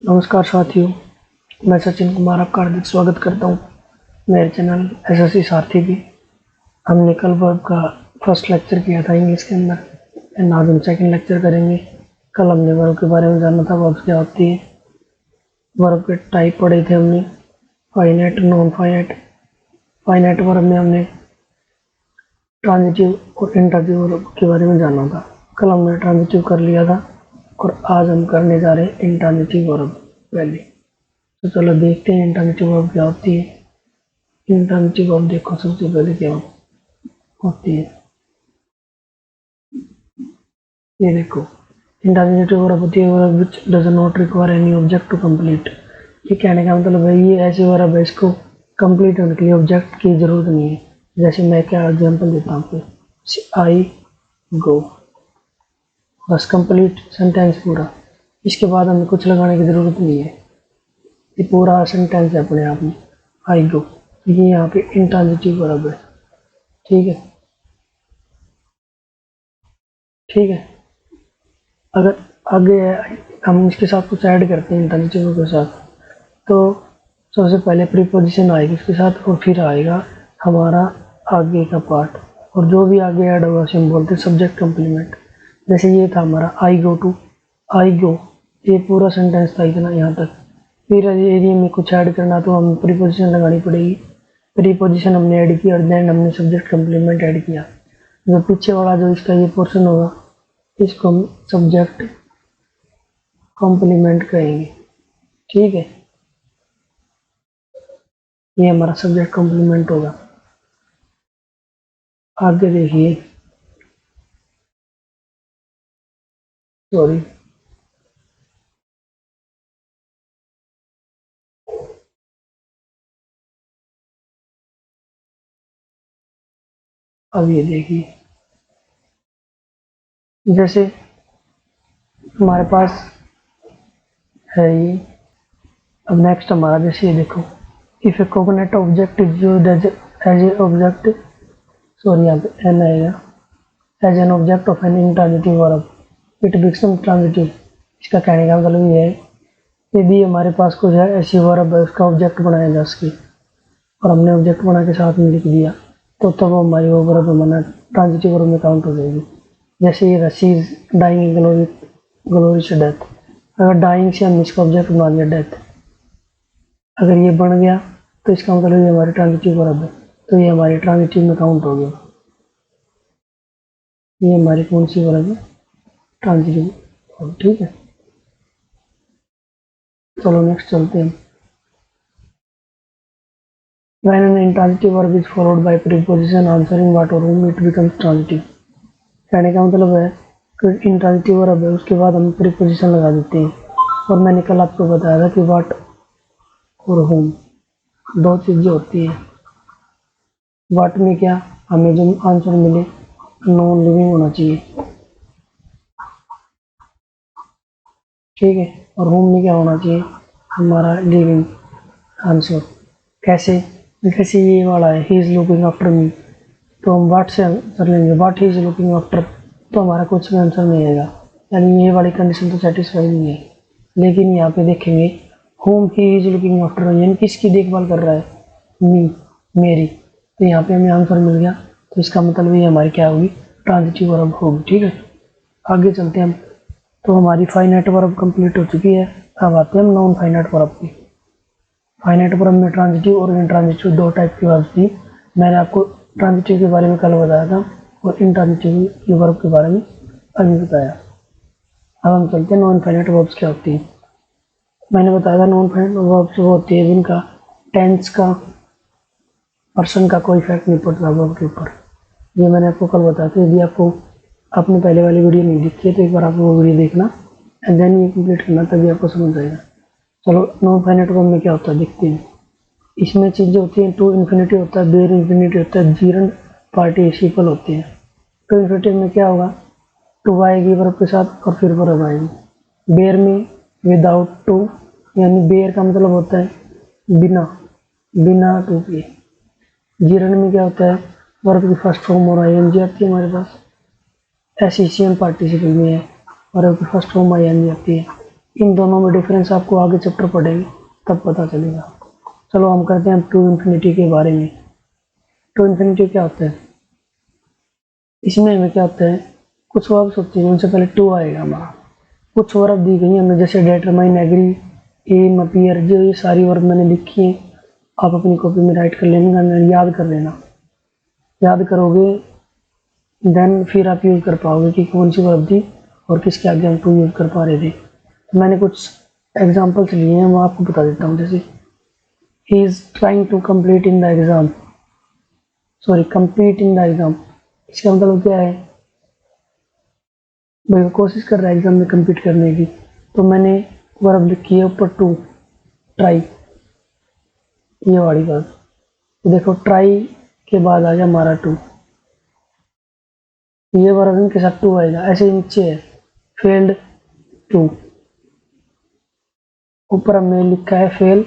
नमस्कार साथियों, मैं सचिन कुमार आपका हार्दिक स्वागत करता हूँ मेरे चैनल एसएससी सारथी की। हमने कल वर्ब का फर्स्ट लेक्चर किया था इंग्लिश के अंदर एंड आज हम सेकंड लेक्चर करेंगे। कल हमने वर्ब के बारे में जाना था, वर्ब क्या होती है, वर्ब के टाइप पढ़े थे हमने, finite, non finite. Finite verb में हमने ट्रांजिटिव और इंट्रांजिटिव वर्ब के बारे में जाना था। कल हमने ट्रांजिटिव कर लिया था और आज हम करने जा रहे हैं इंट्रांजिटिव वर्ब पहले। तो चलो देखते हैं इंट्रांजिटिव वर्ब क्या होती है। इंट्रांजिटिव वर्ब देखो सबसे पहले क्या होती है। ये देखो, इंट्रांजिटिव वर्ब होती है verb which does not require any object to complete. ये कहने का मतलब है ये ऐसे वर्ब है इसको कंप्लीट होने के लिए ऑब्जेक्ट की जरूरत नहीं है। जैसे मैं क्या एग्जांपल देता हूँ आपको, आई गो, बस कंप्लीट सेंटेंस पूरा। इसके बाद हमें कुछ लगाने की जरूरत नहीं है, ये पूरा सेंटेंस है अपने आप में। आई गो, ये यहाँ पे इंट्रांजिटिव वर्ब है। ठीक है, ठीक है। अगर आगे हम इसके साथ कुछ ऐड करते हैं इंट्रांजिटिव के साथ, तो सबसे पहले प्रीपोजिशन आएगी उसके साथ और फिर आएगा हमारा आगे का पार्ट, और जो भी आगे ऐड होगा उसे हम बोलते हैं सब्जेक्ट कम्प्लीमेंट। जैसे ये था हमारा आई गो टू, आई गो, ये पूरा सेंटेंस था इतना यहाँ तक। फिर एरिया में कुछ ऐड करना तो हम प्रीपोजिशन लगानी पड़ेगी। प्रीपोजिशन हमने ऐड किया और देन हमने सब्जेक्ट कम्प्लीमेंट ऐड किया। जो पीछे वाला जो इसका ये पोर्शन होगा इसको हम सब्जेक्ट कॉम्प्लीमेंट कहेंगे। ठीक है, ये हमारा सब्जेक्ट कॉम्प्लीमेंट होगा। आगे देखिए, सॉरी, अब ये देखिए, जैसे हमारे पास है ये। अब नेक्स्ट हमारा जैसे ये देखो, if a coconut object is used as a object, sorry यहाँ पे एन आएगा, as an object of an intransitive verb it become transitive. इसका कहने का मतलब ये है, यदि हमारे पास कुछ है ऐसी वर्ब है उसका ऑब्जेक्ट बनाया जा सके और हमने ऑब्जेक्ट बना के साथ में लिख दिया, तो तब हमारी वो वर्ब हमारा ट्रांजिटिव वर्ब में काउंट हो जाएगी। जैसे ये she is dying glorious death, अगर डाइंग से हम इसका ऑब्जेक्ट बना दिया डेथ, अगर ये बन गया तो इसका मतलब ये हमारी ट्रांजिटिव वर्ब है, तो ये हमारी ट्रांजिटिव में काउंट हो गया। ये हमारी कौन सी वर्ब है, ट्रांजिटिव। ठीक है, चलो नेक्स्ट चलते हैं। When an intransitive verb is followed by preposition answering what or whom it becomes transitive। कहने का मतलब है कि इंट्रांजिटिव वर्ब है उसके बाद हम प्रीपोजिशन लगा देते हैं, और मैंने कल आपको बताया था कि व्हाट और होम दो चीजें होती है। व्हाट में क्या, हमें जो आंसर मिले नॉन लिविंग होना चाहिए, ठीक है, और होम में क्या होना चाहिए, हमारा लिविंग आंसर। कैसे, जैसे ये वाला है he is looking after me, तो हम वाट से आंसर लेंगे, वाट ही इज लुकिंग आफ्टर, तो हमारा कुछ भी आंसर नहीं आएगा, यानी ये वाली कंडीशन तो सेटिस्फाई नहीं है। लेकिन यहाँ पे देखेंगे home he is looking after, यानी किसकी देखभाल कर रहा है, मी, मेरी, तो यहाँ पे हमें आंसर मिल गया, तो इसका मतलब ये हमारी क्या होगी, ट्रांजिटिव वर्ब होगी। ठीक है, आगे चलते हैं हम। तो हमारी फाइनाइट वर्ब कंप्लीट हो चुकी है, अब आते हैं हम नॉन फाइनाइट वर्ब की। फाइनाइट वर्ब में ट्रांजिटिव और इंट्रांजिटिव दो टाइप की वर्ब थी। मैंने आपको ट्रांजिटिव के बारे में कल बताया था और इंट्रांजिटिव की वर्ब के बारे में अभी बताया। अब हम चलते हैं नॉन फाइनाइट वर्ब्स क्या होती है। मैंने बताया था नॉन फाइनाइट वर्ब्स वो होती है जिनका टेंस का, पर्सन का कोई इफेक्ट नहीं पड़ता वर्ब के ऊपर। ये मैंने आपको कल बताया था। यदि आपको अपनी पहले वाली वीडियो नहीं दिखी है तो एक बार आप वो वीडियो देखना एंड देन ये कंप्लीट करना, तभी आपको समझ आएगा। चलो नॉन फाइनाइट वर्ब में क्या होता है देखते हैं। इसमें चीजें होती हैं, टू इन्फिनिटी होता है, बेयर इन्फिनिटी होता है, जीरंड पार्टिसिपल होते हैं। टू इन्फिनिटी में क्या होगा, टू आएगी वर्ब के साथ और फिर वर्ब आएगी। बेयर में विदाउट टू, यानी बेयर का मतलब होता है बिना, बिना टू के। जीरंड में क्या होता है, वर्ब की फर्स्ट फॉर्म और आईएनजी आती है हमारे पास। एसिशियन पार्टिसिपल में है, वर्ब की फर्स्ट फॉर्म आईएनजी आती है। इन दोनों में डिफरेंस आपको आगे चैप्टर पढ़ेंगे तब पता चलेगा। चलो हम करते हैं टू इन्फिनिटी के बारे में। टू इन्फिनिटी क्या होता है? इसमें हमें क्या होता है, कुछ वर्ब्स होते हैं उनसे पहले टू आएगा हमारा। कुछ वर्ब दी गई हमें, जैसे डेटरमाइन, एग्री, एम, अपीयर, जो ये सारी वर्ब मैंने लिखी है, आप अपनी कॉपी में राइट कर लेना, याद कर लेना। याद करोगे देन फिर आप यूज़ कर पाओगे कि कौन सी वर्ब थी और किसके आगे हम टू यूज़ कर पा रहे थे। तो मैंने कुछ एग्जाम्पल्स लिए हैं, वो आपको बता देता हूँ। जैसे he is trying to complete in the exam, sorry compete in the exam, इसका मतलब क्या है भाई, वो कोशिश कर रहा है एग्ज़ाम में कम्पीट करने की। तो मैंने वर्ब लिखी है ऊपर टू, ट्राई, ये वाली वर्ब। तो देखो ट्राई के बाद आ गया हमारा टू, ये वर्ब इनके साथ टू आएगा। ऐसे नीचे है फेल्ड टू, ऊपर हमने लिखा है फेल,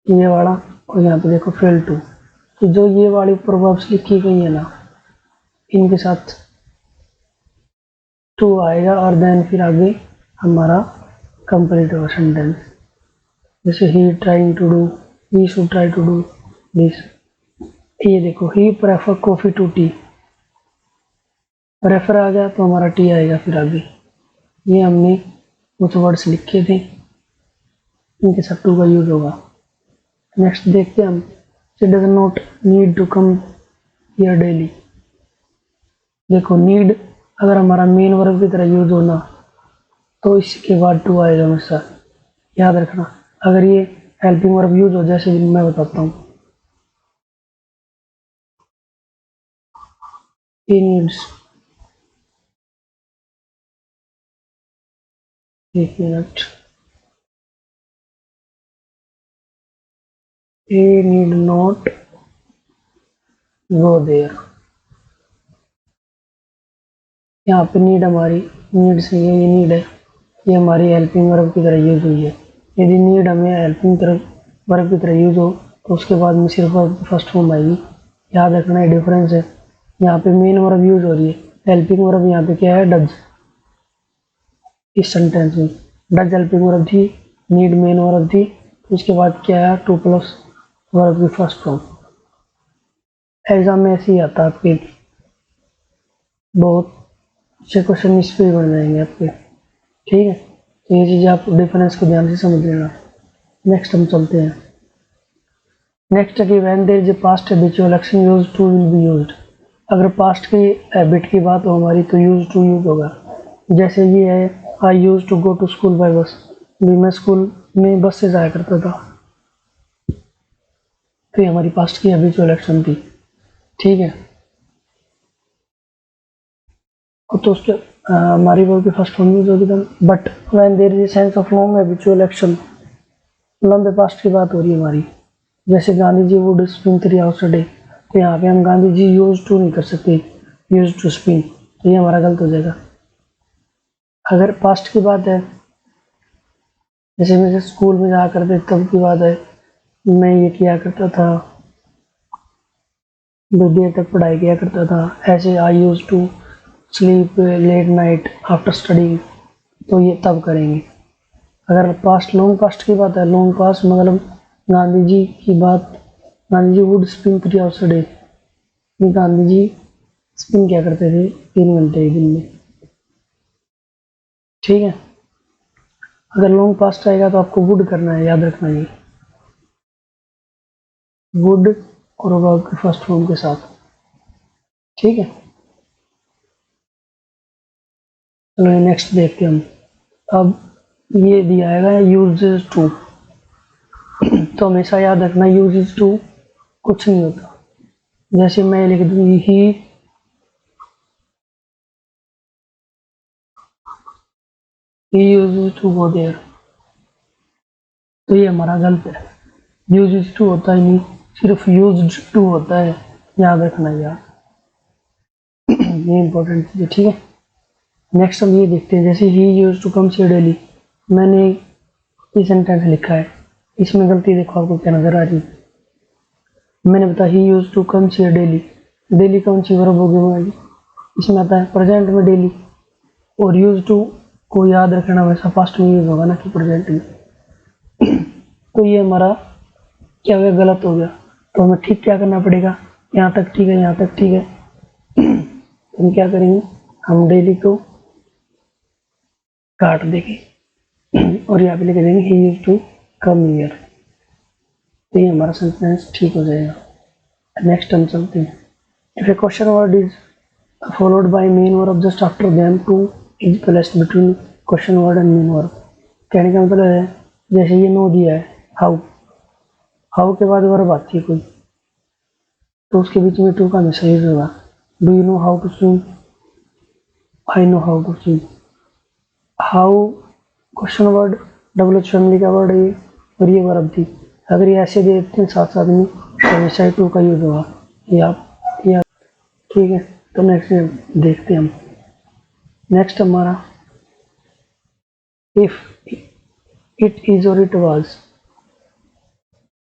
ये वाला, और यहाँ पे देखो फेल टू। तो जो ये वाली ऊपर वर्ब्स लिखी गई है ना, इनके साथ टू आएगा और देन फिर आगे हमारा कंप्लीट होगा सेंटेंस। जैसे he trying to do, he should try to do this. ये देखो he prefer coffee to tea, refer आ गया तो हमारा टी आएगा फिर आगे। ये हमने कुछ वर्ड्स लिखे थे, इनके सब टू का यूज होगा। नेक्स्ट देखते हैं हम, she does not need to come here daily. देखो नीड अगर हमारा मेन वर्ब की तरह यूज होना तो इसके बाद टू आएगा हमेशा, याद रखना। अगर ये हेल्पिंग वर्ब यूज हो, जैसे मैं बताता हूँ, he needs, एक minute, he need not go there। यहाँ पे नीड हमारी नीड से ये नीड है, ये हमारी हेल्पिंग वर्ब की तरह यूज हुई है। यदि नीड हमें हेल्पिंग वर्ब की तरह यूज हो तो उसके बाद में सिर्फ फर्स्ट फॉर्म आएगी। याद रखना है डिफरेंस है, यहाँ पे मेन वर्ब यूज हो रही है, हेल्पिंग वर्ब यहाँ पे क्या है, डज। इस सेंटेंस में डज हेल्पिंग वर्ब थी, नीड मेन वर्ब थी, उसके बाद क्या है, टू प्लस वर्ब की फर्स्ट फॉर्म। एग्जाम में ऐसे ही आता है आपके, बहुत अच्छे क्वेश्चन इस पे बन जाएंगे आपके, ठीक है। तो ये चीज़ें आप डिफरेंस को ध्यान से समझ लेना। नेक्स्ट हम चलते हैं। नेक्स्ट है कि when there is a past habitual action use to will be used. अगर पास्ट की हैबिट की बात हो हमारी तो यूज टू यूज होगा। जैसे ये है, I use to go to school by bus, भी मैं स्कूल में बस से जाया करता था, तो ये हमारी पास्ट की हैबिचुअल एक्शन थी, ठीक है। तो उसके हमारी वर्ब की फर्स्ट फॉर्म यूज होगी था, but when there is a sense of long habitual action, लंबे पास्ट की बात हो रही है हमारी। जैसे Gandhi ji would spin 3 hours a day, तो यहाँ पे हम गांधी जी यूज टू नहीं कर सकते, यूज टू स्पिन, तो ये हमारा गलत हो जाएगा। अगर पास्ट की बात है, जैसे मैं स्कूल में जाया करते तब की बात है, मैं ये किया करता था, देर तक पढ़ाई किया करता था, ऐसे I use to sleep late night after studying, तो ये तब करेंगे। अगर पास्ट लॉन्ग पास्ट की बात है, लॉन्ग पास्ट मतलब गांधी जी की बात, Gandhi ji would spin 3 hours a day, Gandhi ji spin क्या करते थे 3 घंटे दिन में, ठीक है। अगर लॉन्ग पास्ट आएगा तो आपको वुड करना है, याद रखना ये वुड और वर्ब के फर्स्ट फॉर्म के साथ, ठीक है। चलो नेक्स्ट देखते हैं हम। अब ये दिया है यूजेस टू, तो हमेशा याद रखना यूजेस टू कुछ नहीं होता। जैसे मैं लिख दूंगी he uses to go there, तो ये हमारा गलत है, यूजेस टू होता ही नहीं, सिर्फ यूज्ड टू होता है, याद रखना यार, ये इंपॉर्टेंट चीज़ है, ठीक है। नेक्स्ट हम ये देखते हैं, जैसे he use to come here daily, मैंने ये सेंटेंस लिखा है, इसमें गलती देखो आपको क्या नजर आ रही है। मैंने बताया he use to come here daily, daily कौन सी वर्ब होगी, इसमें आता है प्रेजेंट में डेली, और यूज टू को याद रखना वैसा पास्ट में यूज होगा ना कि प्रेजेंट में। तो ये हमारा क्या हो गया, गलत हो गया। तो हमें ठीक क्या करना पड़ेगा, यहाँ तक ठीक है, यहाँ तक ठीक है। हम क्या करेंगे, हम डेली को काट देंगे और यहाँ पे लिख देंगे he used to come here. तो ये हमारा सेंटेंस ठीक हो जाएगा। नेक्स्ट हम चलते हैं। If A question word is followed by main verb just after them to is placed between question word and main verb। कहने का मतलब है जैसे ये नो दिया है, हाउ के बाद वर्ब आती है कोई, तो उसके बीच में टू का हमेशा यूज होगा। Do you know how to swim, I know how to swim. How question word double H family का वर्ड है और ये वर्ब थी। अगर ये ऐसे दे देते हैं साथ साथ में तो हमेशा टू का यूज होगा। या ठीक है। तो नेक्स्ट देखते हैं हम। नेक्स्ट हमारा इफ, इट इज और इट वाज,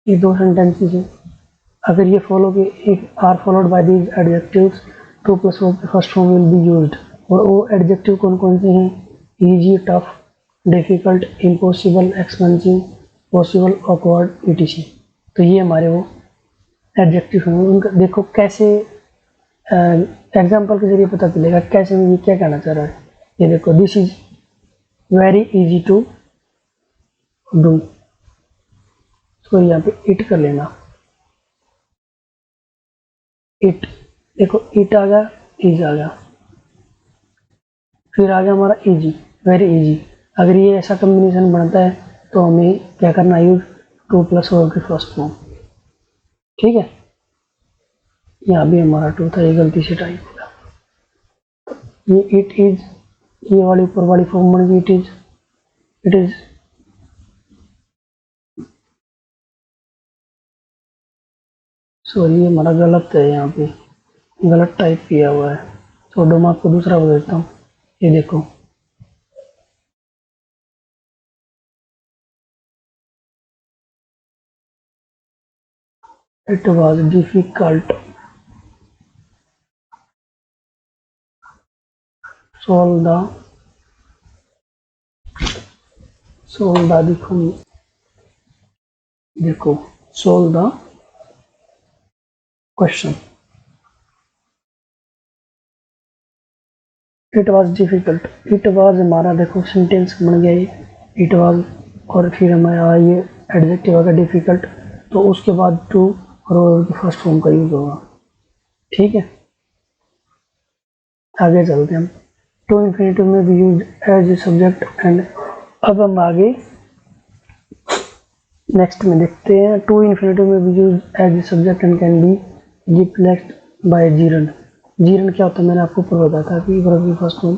ये दो सेंटेंसेस है। अगर ये फॉलो के if are followed by these adjectives to plus verb first form will be used. और वो एडजेक्टिव कौन कौन से हैं, easy, tough, difficult, impossible, expensive, possible, awkward, ETC. तो ये हमारे वो एडजेक्टिव हैं। उनका देखो कैसे एग्जाम्पल के जरिए पता चलेगा कैसे में ये क्या कहना चाह रहा है। ये देखो, this is very easy to do, तो यहाँ पे इट कर लेना। इट देखो, इट आ गया, इज आ गया, फिर आ गया हमारा इजी, वेरी इजी। अगर ये ऐसा कॉम्बिनेशन बनता है तो हमें क्या करना, यूज टू प्लस वर्ब की फर्स्ट फॉर्म। ठीक है, यहाँ भी हमारा टू था, ये गलती से टाइप हो गया। ये इट इज, ये वाली ऊपर वाली फॉर्म बन गई it is, it is. Sorry, ये हमारा गलत है, यहाँ पे गलत टाइप किया हुआ है। तो मैं आपको दूसरा बता देता हूँ। ये देखो, it was difficult solve the देखो solve the question। It was difficult, it was हमारा देखो सेंटेंस बन गया ये, इट वॉज, और फिर हमारा ये एडजेक्टिव होगा डिफिकल्ट, तो उसके बाद टू और फर्स्ट फॉर्म का यूज होगा। ठीक है, आगे चलते हैं हम। टू इन्फिनेटिव में भी use as a subject and. अब हम आगे नेक्स्ट में देखते हैं। टू इन्फिनेटिव में भी use as a subject and can be replaced by gerund. Gerund क्या होता है, मैंने आपको ऊपर बताया था कि वर्ब की फर्स्ट फॉर्म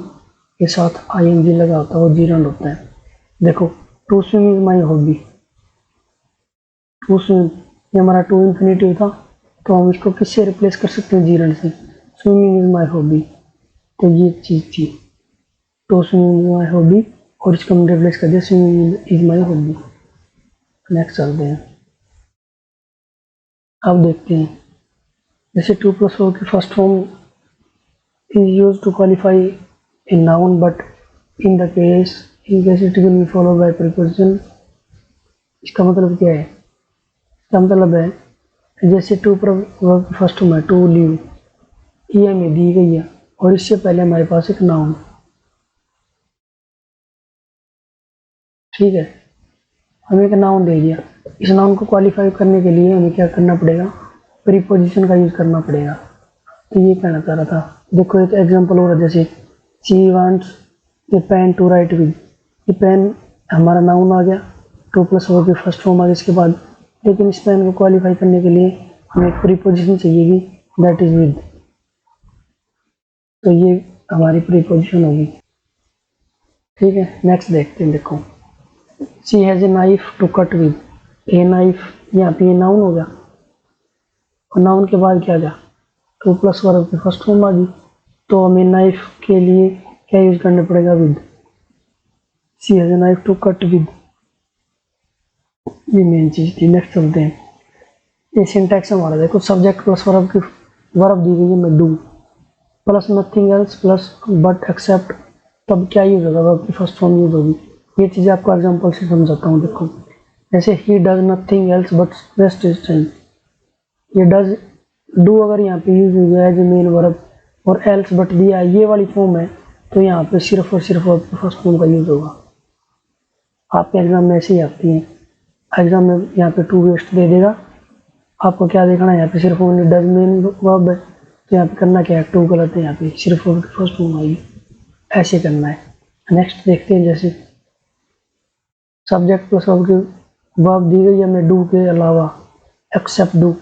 के साथ आईएनजी लगा होता है, वो जीरन होता है। देखो, to swim is my hobby, to swim, ये हमारा टू इन्फिनेटिव था, तो हम इसको किससे रिप्लेस कर सकते हैं, जीरन से। स्विमिंग इज माई हॉबी, तो ये चीज़ थी, to swimming is my hobby, और इसको हम रिप्लेस कर दिया swimming is my hobby. Next चलते हैं। अब देखते हैं, जैसे टू प्लस वर्ब की first form is used to qualify a noun, but in case it will be followed by preposition। इसका मतलब क्या है, इसका मतलब है जैसे टू पर वर्ब की फर्स्ट फॉर्म है टू लीव, ये हमें दी गई है और इससे पहले हमारे पास एक नाउन। ठीक है, हमें एक नाउन दे दिया, इस नाउन को क्वालिफाई करने के लिए हमें क्या करना पड़ेगा, प्रीपोजिशन का यूज करना पड़ेगा। तो ये कहना चाह रहा था। देखो एक एग्जांपल हो रहा है, जैसे she wants a pen to write with, ये पेन हमारा नाउन आ गया, टू प्लस वर्ब की फर्स्ट फॉर्म आ गई इसके बाद, लेकिन इस पेन को क्वालिफाई करने के लिए हमें एक प्रीपोजिशन चाहिएगी, दैट इज विद। तो ये हमारी प्रीपोजिशन होगी। ठीक है, नेक्स्ट देखते हैं। देखो, she has a knife to cut with, a knife, यहाँ पे ये नाउन हो गया और नाउन के बाद क्या गया, टू प्लस वर्ब की फर्स्ट फॉर्म आ गई, तो हमें नाइफ के लिए क्या यूज करना पड़ेगा, with. She has a knife to cut with, ये मेन चीज थी। नेक्स्ट चलते हैं। ये सिंटैक्स हमारा देखो, सब्जेक्ट प्लस वर्ब की वर्ब दी गई है मैं do, plus nothing else, plus but except तब क्या यूज होगा, वर्ब की फर्स्ट फॉर्म यूज होगी। ये चीज़ें आपको एग्जाम्पल से समझाता हूँ। देखो जैसे he does nothing else but waste his time, ये डज डू अगर यहाँ पे यूज हो गया एज ए मेन वर्ब और एल्स बट दिया ये वाली फॉर्म है, तो यहाँ पे सिर्फ और सिर्फ वर्ब की फर्स्ट फॉर्म का यूज होगा। आपके एग्जाम में ऐसे ही आती है, एग्जाम में यहाँ पे टू वेस्ट दे देगा, आपको क्या देखना है, यहाँ पे सिर्फ ओनली डज मेन वर्ब है, तो यहाँ पे करना क्या है, टू गलत है, यहाँ पे सिर्फ वर्ब की फर्स्ट फॉर्म आएगी, ऐसे करना है। नेक्स्ट देखते हैं, जैसे सब्जेक्ट प्लस वर्ब की वर्ब दी गई है हमें डू के अलावा, एक्सेप्ट डू,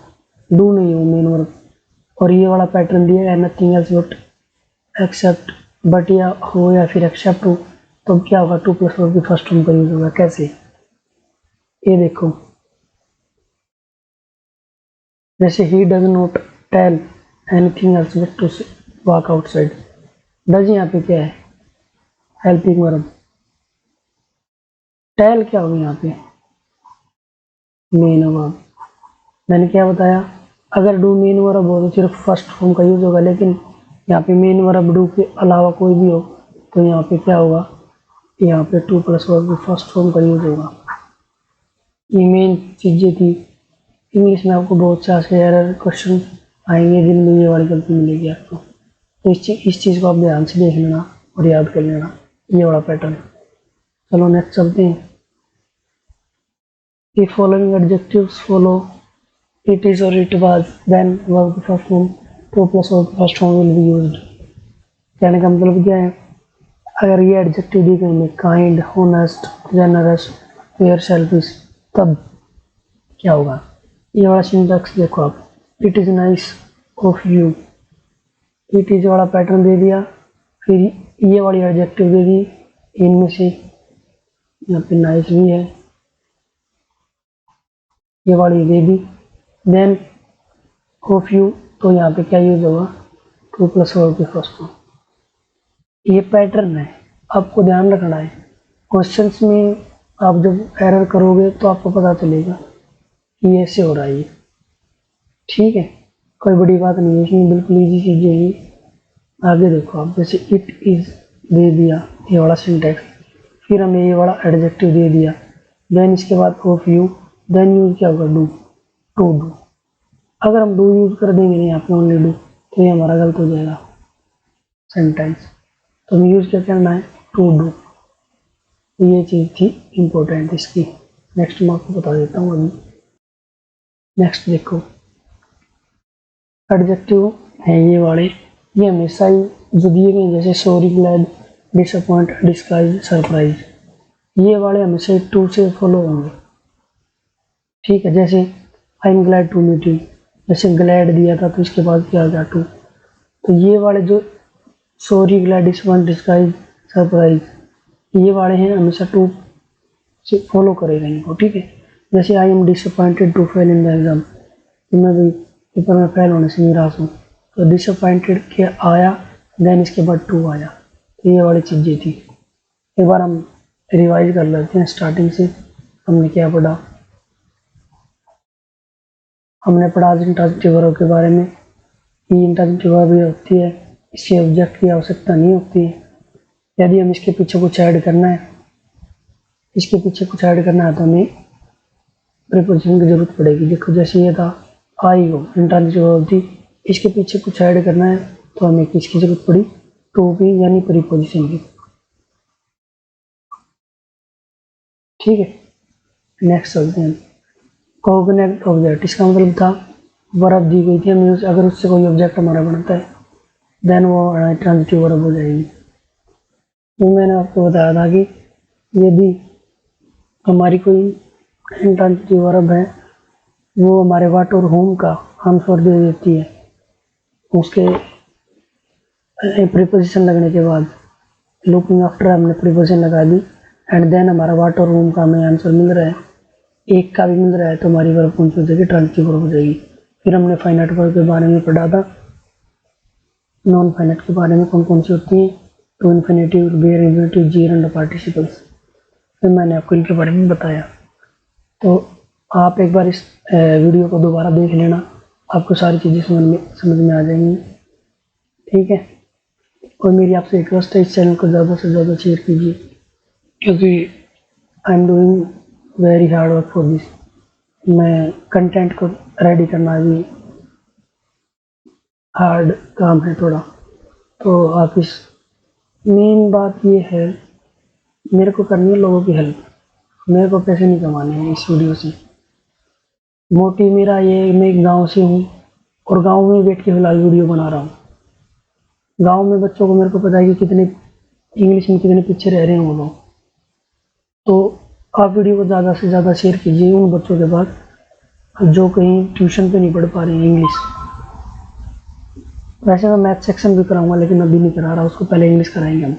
डू नहीं हो मेन वर्ब, और ये वाला पैटर्न दिया है nothing else but except, but या हो या फिर एक्सेप्ट हो, तो क्या होगा, टू प्लस वर्ब की फर्स्ट फॉर्म का यूज होगा। कैसे, ये देखो जैसे he does not tell anything else but to walk outside, does यहाँ पे क्या है, हेल्पिंग वर्ब, टेल क्या होगी यहाँ पे, मेन वर्ब। मैंने क्या बताया, अगर डू मेन वर्ब हो तो सिर्फ फर्स्ट फॉर्म का यूज होगा, लेकिन यहाँ पे मेन वर्ब डू के अलावा कोई भी हो तो यहाँ पे क्या होगा, यहाँ पे टू प्लस वर्ब की फर्स्ट फॉर्म का यूज होगा। ये मेन चीज़ें थी। इंग्लिश में आपको बहुत से एरर क्वेश्चन आएंगे जिनमें ये वाली गलती मिलेगी आपको, तो इस चीज़ को आप ध्यान से देख लेना और याद कर लेना, ये वाला पैटर्न। चलो नेक्स्ट चलते हैं। The following adjectives follow it is or it was, then verb first form, to plus verb first form will be used। कहने का मतलब क्या है, अगर ये एडजेक्टिव दी गई में kind, honest, generous, fair, selfish, तब क्या होगा, ये वाला सिंटैक्स देखो आप, it is nice of you, it is वाला पैटर्न दे दिया, फिर ये वाली एडजेक्टिव दे दी, इनमें से यहाँ पे नाइस भी है, ये वाली दे दी, देन ऑफ यू, तो यहाँ पे क्या यूज होगा, टू प्लस वर्ब की फर्स्ट फॉर्म। ये पैटर्न है, आपको ध्यान रखना है। क्वेश्चंस में आप जब एरर करोगे तो आपको पता चलेगा कि ऐसे हो रहा है ये, ठीक है, कोई बड़ी बात नहीं है इसमें, बिल्कुल ईजी चीज़ें ही। आगे देखो आप, जैसे इट इज़ दे दिया ये वाला सिंटैक्स, फिर हमें ये वाला एडजेक्टिव दे दिया, देन इसके बाद ऑफ यू, देन यूज क्या होगा, डू, टू डू। अगर हम डू यूज कर देंगे नहीं यहाँ पे ओनली डू, तो ये हमारा गलत हो जाएगा सेंटेंस, तो हमें यूज क्या करना है, टू डू। तो ये चीज़ थी इम्पोर्टेंट इसकी। नेक्स्ट मैं आपको बता देता हूँ अभी। नेक्स्ट देखो, एडजेक्टिव है ये वाले, ये हमेशा ही जो दिए गए, जैसे sorry, glad, disappoint, disguise, surprise, ये वाले हमेशा ही टू से फॉलो होंगे, ठीक है। जैसे I am glad to meet you, जैसे ग्लैड दिया था तो इसके बाद क्या आ गया, टू, तो ये वाले जो sorry, glad, disappoint, disguise, surprise, ये वाले हैं हमेशा टू से फॉलो करेगा इनको, ठीक है। जैसे I am disappointed to fail in the exam, मैं भी पेपर में फेल होने से निराश हूँ, तो डिसअपॉइंटेड के आया, देन इसके बाद टू आया, तो ये वाली चीज़ें थी। एक बार हम रिवाइज कर लेते हैं स्टार्टिंग से, हमने क्या पढ़ा। हमने पढ़ा इंट्रांजिटिव वर्ब के बारे में, ये इंट्रांजिटिव वर्ब ये होती है, इससे ऑब्जेक्ट की आवश्यकता नहीं होती है। यदि हम इसके पीछे कुछ ऐड करना है, इसके पीछे कुछ ऐड करना है तो हमें प्रीपोजिशन की जरूरत पड़ेगी। देखो जैसे ये था आई हो, इंट्रांजिटिव वर्ब थी, इसके पीछे कुछ ऐड करना है तो हमें किसकी जरूरत पड़ी, टू की, यानी प्रीपोजिशन की, ठीक है। नेक्स्ट चलते हैं, कॉग्निट ऑब्जेक्ट, इसका मतलब था वर्ब दी गई थी, हमें अगर उससे कोई ऑब्जेक्ट हमारा बनता है देन वो ट्रांजिटिव वर्ब हो जाएगी। तो मैंने आपको बताया था कि यदि हमारी कोई इंट्रांजिटिव वर्ब है, वो हमारे वाट और होम का आंसर दे देती है, उसके प्रीपोजिशन लगने के बाद, लुकिंग आफ्टर हमने प्रीपोजिशन लगा दी, एंड देन हमारा वाट और होम का हमें आंसर मिल रहा है, एक का भी मिल रहा है, तो हमारी वर्ब कौन सी हो जाएगी, ट्रांजिटिव वर्ब हो जाएगी। फिर हमने फाइनाइट वर्ब के बारे में पढ़ा था, नॉन फाइनाइट के बारे में कौन कौन सी होती हैं, टू इन्फिनेटिव, बेयर इन्फिनेटिव, जीर एंड पार्टिसिपल्स, फिर मैंने आपको इनके बारे में बताया। तो आप एक बार इस वीडियो को दोबारा देख लेना, आपको सारी चीज़ें समझ में आ जाएंगी, ठीक है। और मेरी आपसे रिक्वेस्ट है, इस चैनल को ज़्यादा से ज़्यादा शेयर कीजिए, क्योंकि I am doing very hard work for this. मैं कंटेंट को रेडी करना भी हार्ड काम है थोड़ा। तो आप इस मेन बात ये है, मेरे को करनी है लोगों की हेल्प, मेरे को पैसे नहीं कमाने हैं इस वीडियो से। मोटिव मेरा ये, मैं गांव से हूँ और गांव में बैठ के फिलहाल वीडियो बना रहा हूँ। गांव में बच्चों को मेरे को पता है कि कितने इंग्लिश में कितने पीछे रह रहे हैं वो लोग। तो आप वीडियो को ज़्यादा से ज़्यादा शेयर कीजिए उन बच्चों के पास जो कहीं ट्यूशन पे नहीं पढ़ पा रहे हैं इंग्लिश। वैसे मैं मैथ सेक्शन भी कराऊंगा, लेकिन अभी नहीं करा रहा, उसको पहले इंग्लिश कराएंगे हम।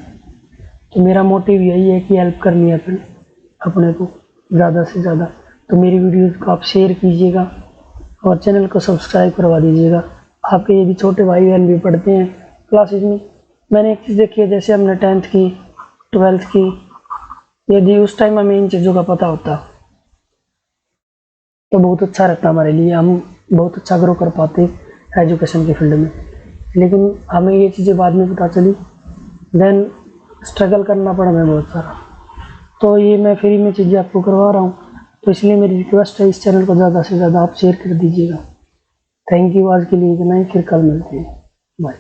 तो मेरा मोटिव यही है कि हेल्प करनी है अपने को ज़्यादा से ज़्यादा। तो मेरी वीडियोज़ को आप शेयर कीजिएगा और चैनल को सब्सक्राइब करवा दीजिएगा। आपके यदि छोटे भाई बहन भी पढ़ते हैं क्लासेज में, मैंने एक चीज़ देखी है, जैसे हमने 10th की 12th की, यदि उस टाइम हमें इन चीज़ों का पता होता तो बहुत अच्छा रहता हमारे लिए, हम बहुत अच्छा ग्रो कर पाते एजुकेशन के फील्ड में। लेकिन हमें ये चीज़ें बाद में पता चली, देन स्ट्रगल करना पड़ा हमें बहुत सारा। तो ये मैं फ्री में चीज़ें आपको करवा रहा हूँ, तो इसलिए मेरी रिक्वेस्ट है, इस चैनल को ज़्यादा से ज़्यादा आप शेयर कर दीजिएगा। थैंक यू, आज के लिए इतना ही, फिर कल मिलते हैं, बाय।